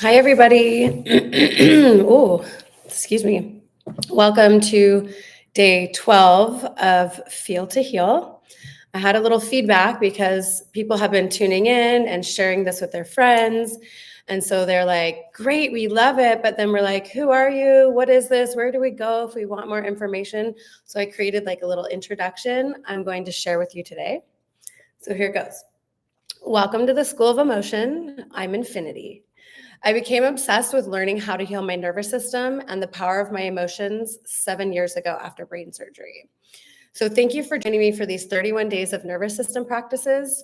Hi, everybody. Oh, excuse me. Welcome to day 12 of Feel to Heal. I had a little feedback because people have been tuning in and sharing this with their friends. And so they're like, great, we love it. But then we're like, who are you? What is this? Where do we go if we want more information? So I created like a little introduction I'm going to share with you today. So here goes. Welcome to the School of Emotion. I'm Infinity. I became obsessed with learning how to heal my nervous system and the power of my emotions 7 years ago after brain surgery. So, thank you for joining me for these 31 days of nervous system practices.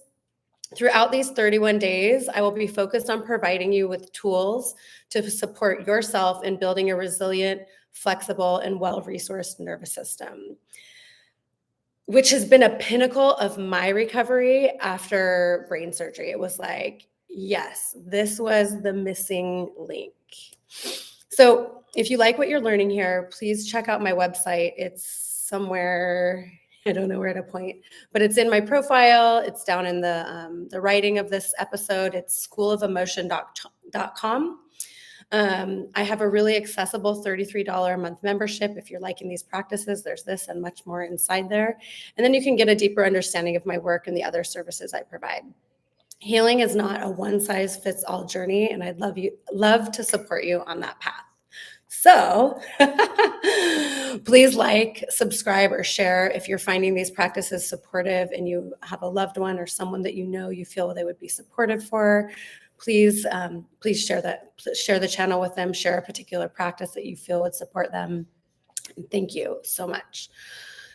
Throughout these 31 days, I will be focused on providing you with tools to support yourself in building a resilient, flexible, and well resourced nervous system, which has been a pinnacle of my recovery after brain surgery. It was like, yes, this was the missing link. So if you like what you're learning here, please check out my website. It's somewhere, I don't know where to point, but it's in my profile. It's down in the writing of this episode. It's schoolofomotion.com. I have a really accessible $33 a month membership. If you're liking these practices, there's this and much more inside there. And then you can get a deeper understanding of my work and the other services I provide. Healing is not a one size fits all journey, and I'd love to support you on that path. So please like, subscribe, or share if you're finding these practices supportive and you have a loved one or someone that you feel they would be supported for. Please share the channel with them, share a particular practice that you feel would support them. Thank you so much.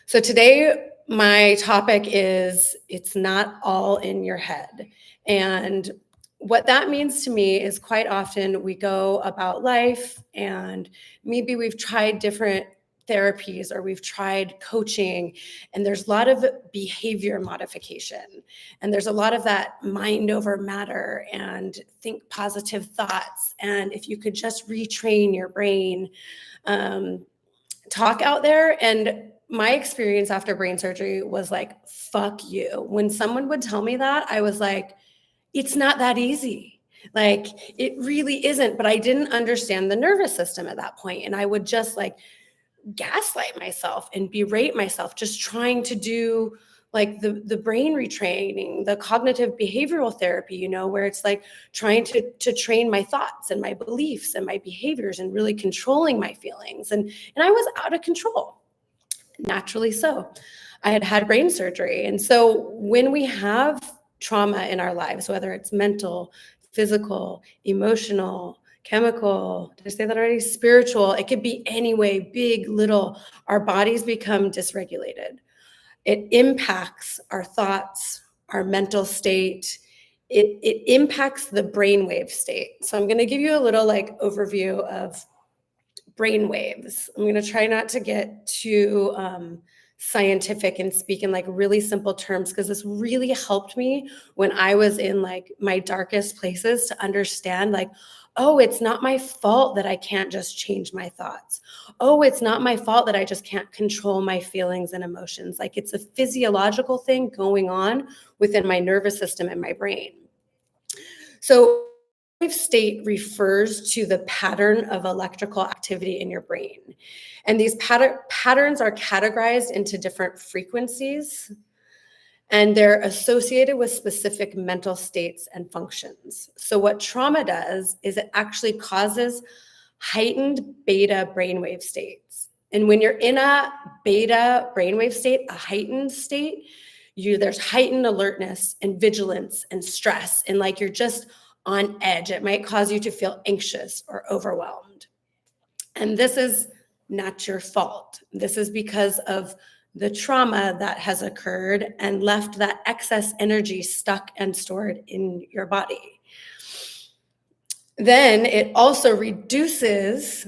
So today, my topic is it's not all in your head. And what that means to me is quite often we go about life and maybe we've tried different therapies or we've tried coaching, and there's a lot of behavior modification, and there's a lot of that mind over matter and think positive thoughts. And if you could just retrain your brain, talk out there. And my experience after brain surgery was like, fuck you. When someone would tell me that, I was like, it's not that easy. Like, it really isn't. But I didn't understand the nervous system at that point. And I would just like gaslight myself and berate myself, just trying to do like the brain retraining, the cognitive behavioral therapy, where it's like trying to train my thoughts and my beliefs and my behaviors and really controlling my feelings. And I was out of control, naturally so. I had brain surgery. And so when we have trauma in our lives, whether it's mental, physical, emotional, chemical, did I say that already? Spiritual, it could be any way, big, little, our bodies become dysregulated. It impacts our thoughts, our mental state. It impacts the brainwave state. So I'm going to give you a little like overview of brain waves. I'm going to try not to get too scientific and speak in like really simple terms, because this really helped me when I was in like my darkest places to understand like, oh, it's not my fault that I can't just change my thoughts. Oh, it's not my fault that I just can't control my feelings and emotions. Like, it's a physiological thing going on within my nervous system and my brain. So state refers to the pattern of electrical activity in your brain. And these patterns are categorized into different frequencies, and they're associated with specific mental states and functions. So what trauma does is it actually causes heightened beta brainwave states. And when you're in a beta brainwave state, a heightened state, there's heightened alertness and vigilance and stress, and like you're just on edge. It might cause you to feel anxious or overwhelmed. And this is not your fault. This is because of the trauma that has occurred and left that excess energy stuck and stored in your body. Then it also reduces,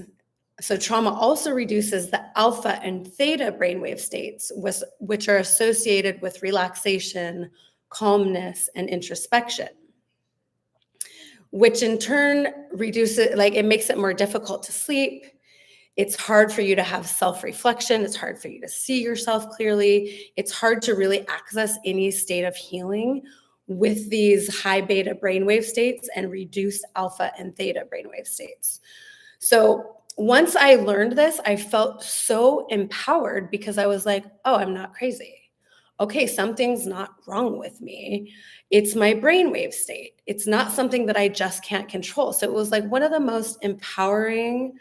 so trauma also reduces the alpha and theta brainwave states, which are associated with relaxation, calmness, and introspection, which in turn reduces, like, it makes it more difficult to sleep. It's hard for you to have self-reflection. It's hard for you to see yourself clearly. It's hard to really access any state of healing with these high beta brainwave states and reduced alpha and theta brainwave states. So once I learned this, I felt so empowered because I was like, oh, I'm not crazy. Okay, something's not wrong with me. It's my brainwave state. It's not something that I just can't control. So it was like one of the most empowering,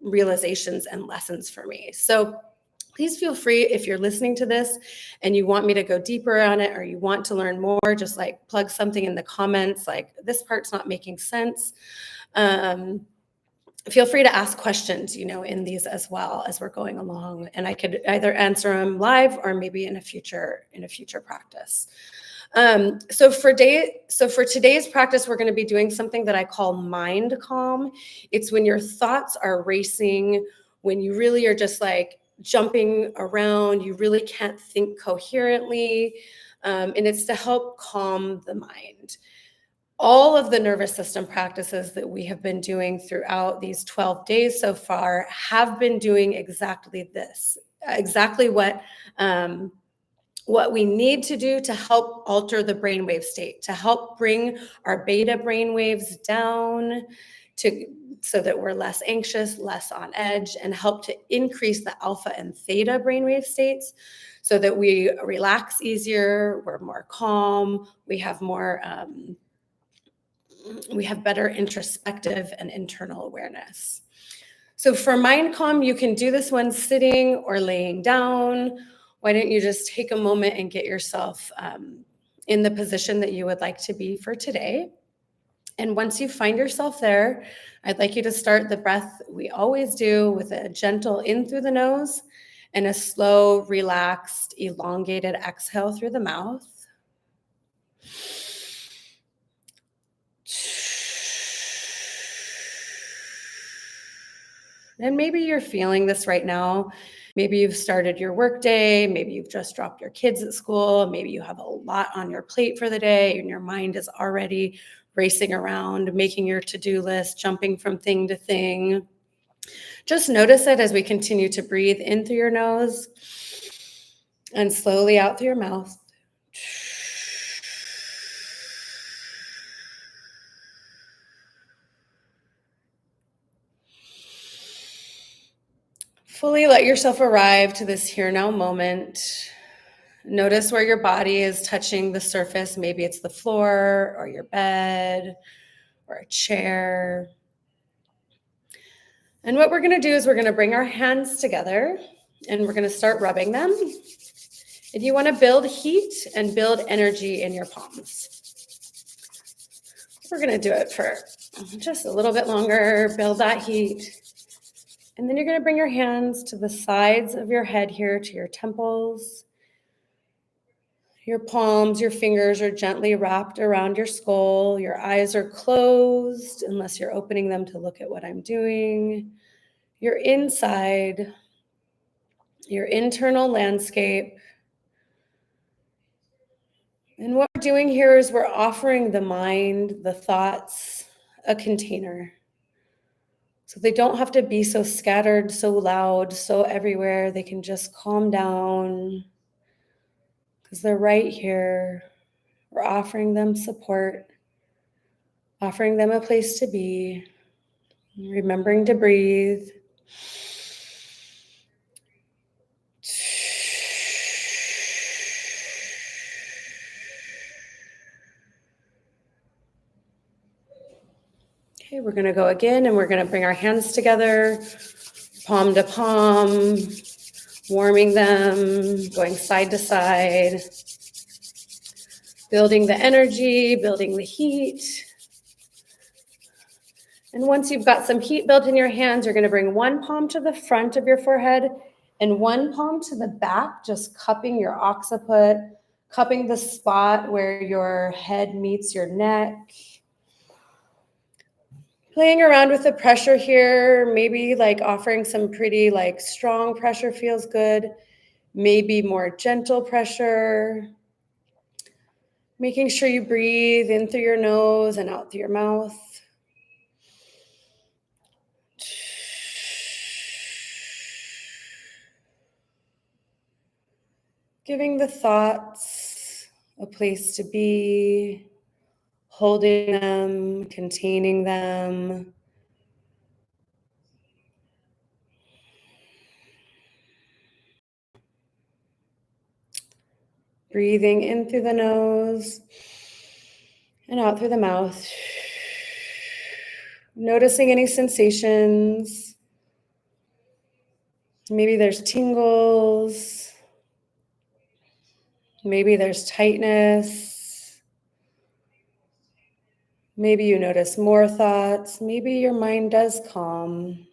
realizations and lessons for me. So please feel free, if you're listening to this and you want me to go deeper on it, or you want to learn more, just like plug something in the comments, like this part's not making sense. Feel free to ask questions, in these as well as we're going along, and I could either answer them live or maybe in a future practice. So for today's practice, we're going to be doing something that I call mind calm. It's when your thoughts are racing, when you really are just like jumping around, you really can't think coherently, and it's to help calm the mind. All of the nervous system practices that we have been doing throughout these 12 days so far have been doing exactly this, exactly what we need to do to help alter the brainwave state, to help bring our beta brainwaves down, so that we're less anxious, less on edge, and help to increase the alpha and theta brainwave states so that we relax easier, we're more calm, we have better introspective and internal awareness. So for mind calm, you can do this one sitting or laying down. Why don't you just take a moment and get yourself in the position that you would like to be for today. And once you find yourself there, I'd like you to start the breath we always do with a gentle in through the nose and a slow, relaxed, elongated exhale through the mouth. And maybe you're feeling this right now. Maybe you've started your workday. Maybe you've just dropped your kids at school. Maybe you have a lot on your plate for the day and your mind is already racing around, making your to-do list, jumping from thing to thing. Just notice it as we continue to breathe in through your nose and slowly out through your mouth. Fully let yourself arrive to this here now moment. Notice where your body is touching the surface. Maybe it's the floor or your bed or a chair. And what we're going to do is we're going to bring our hands together and we're going to start rubbing them. If you want to build heat and build energy in your palms, we're going to do it for just a little bit longer, build that heat. And then you're going to bring your hands to the sides of your head here, to your temples. Your palms, your fingers are gently wrapped around your skull. Your eyes are closed unless you're opening them to look at what I'm doing. You're inside your internal landscape. And what we're doing here is we're offering the mind, the thoughts, a container. So they don't have to be so scattered, so loud, so everywhere. They can just calm down because they're right here. We're offering them support, offering them a place to be, remembering to breathe. Okay, we're going to go again, and we're going to bring our hands together, palm to palm, warming them, going side to side, building the energy, building the heat. And once you've got some heat built in your hands, you're going to bring one palm to the front of your forehead and one palm to the back, just cupping your occiput, cupping the spot where your head meets your neck. Playing around with the pressure here, maybe like offering some pretty like strong pressure feels good, maybe more gentle pressure. Making sure you breathe in through your nose and out through your mouth. Giving the thoughts a place to be, holding them, containing them. Breathing in through the nose and out through the mouth. Noticing any sensations. Maybe there's tingles. Maybe there's tightness. Maybe you notice more thoughts. Maybe your mind does calm.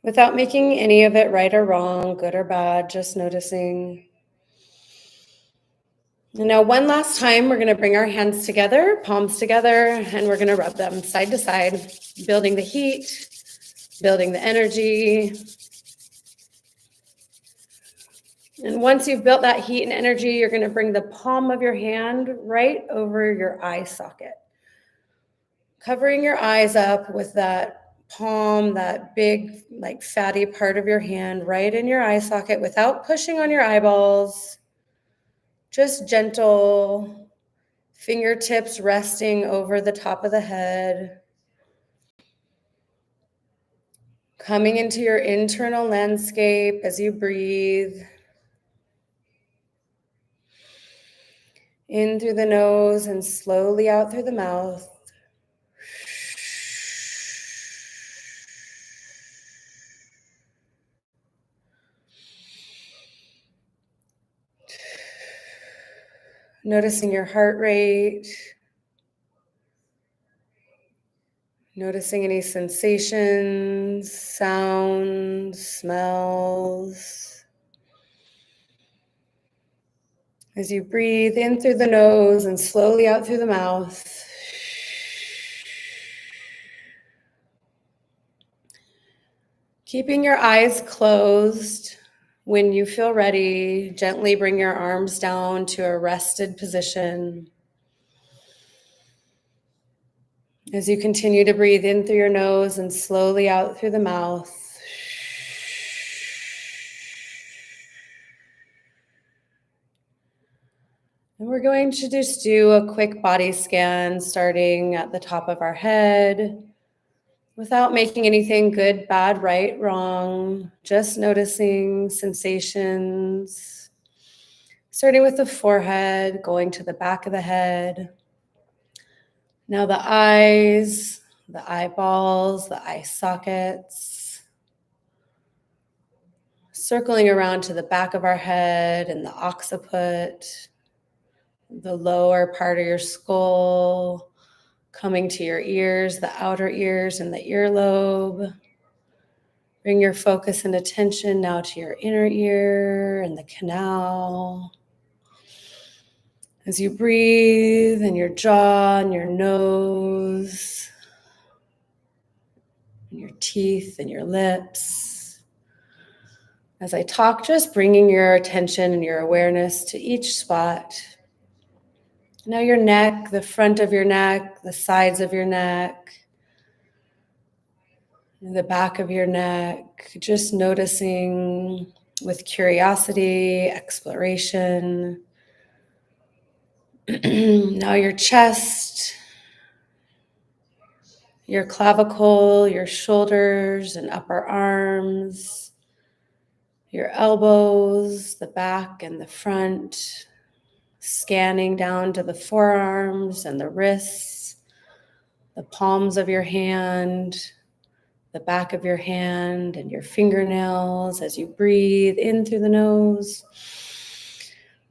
Without making any of it right or wrong, good or bad, just noticing. And now one last time, we're going to bring our hands together, palms together, and we're going to rub them side to side, building the heat, building the energy. And once you've built that heat and energy, you're going to bring the palm of your hand right over your eye socket, covering your eyes up with that palm, that big, like fatty part of your hand right in your eye socket without pushing on your eyeballs. Just gentle fingertips resting over the top of the head. Coming into your internal landscape as you breathe. In through the nose and slowly out through the mouth. Noticing your heart rate. Noticing any sensations, sounds, smells. As you breathe in through the nose and slowly out through the mouth. Keeping your eyes closed. When you feel ready, gently bring your arms down to a rested position. As you continue to breathe in through your nose and slowly out through the mouth. And we're going to just do a quick body scan starting at the top of our head without making anything good, bad, right, wrong, just noticing sensations. Starting with the forehead, going to the back of the head. Now the eyes, the eyeballs, the eye sockets. Circling around to the back of our head and the occiput, the lower part of your skull, coming to your ears, the outer ears and the earlobe. Bring your focus and attention now to your inner ear and the canal. As you breathe in your jaw and your nose, and your teeth and your lips. As I talk, just bringing your attention and your awareness to each spot. Now your neck, the front of your neck, the sides of your neck, the back of your neck, just noticing with curiosity, exploration. Now your chest, your clavicle, your shoulders and upper arms, your elbows, the back and the front, scanning down to the forearms and the wrists, the palms of your hand, the back of your hand and your fingernails as you breathe in through the nose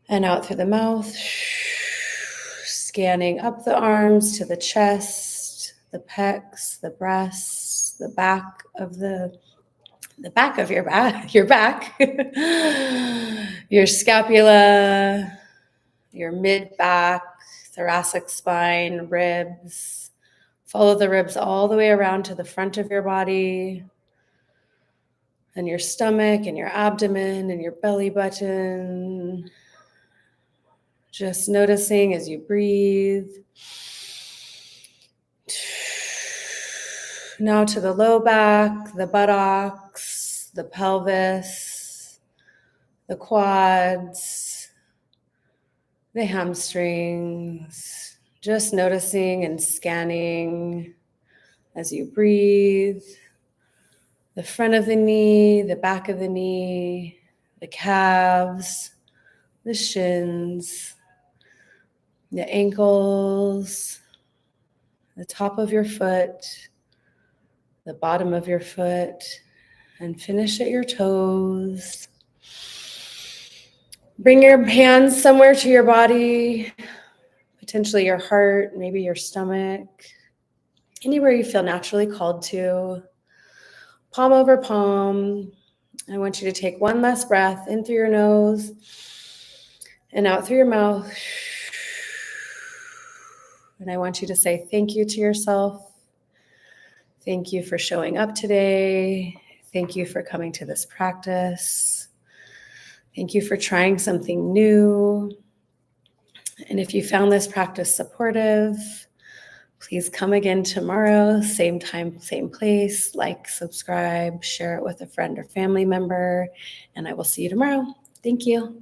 and out through the mouth, scanning up the arms to the chest, the pecs, the breasts, the back of your back, your scapula, your mid-back, thoracic spine, ribs. Follow the ribs all the way around to the front of your body, and your stomach and your abdomen and your belly button. Just noticing as you breathe. Now to the low back, the buttocks, the pelvis, the quads, the hamstrings, just noticing and scanning as you breathe, the front of the knee, the back of the knee, the calves, the shins, the ankles, the top of your foot, the bottom of your foot, and finish at your toes. Bring your hands somewhere to your body, potentially your heart, maybe your stomach, anywhere you feel naturally called to. Palm over palm. I want you to take one last breath in through your nose and out through your mouth. And I want you to say thank you to yourself. Thank you for showing up today. Thank you for coming to this practice. Thank you for trying something new. And if you found this practice supportive, please come again tomorrow, same time, same place. Like, subscribe, share it with a friend or family member, and I will see you tomorrow. Thank you.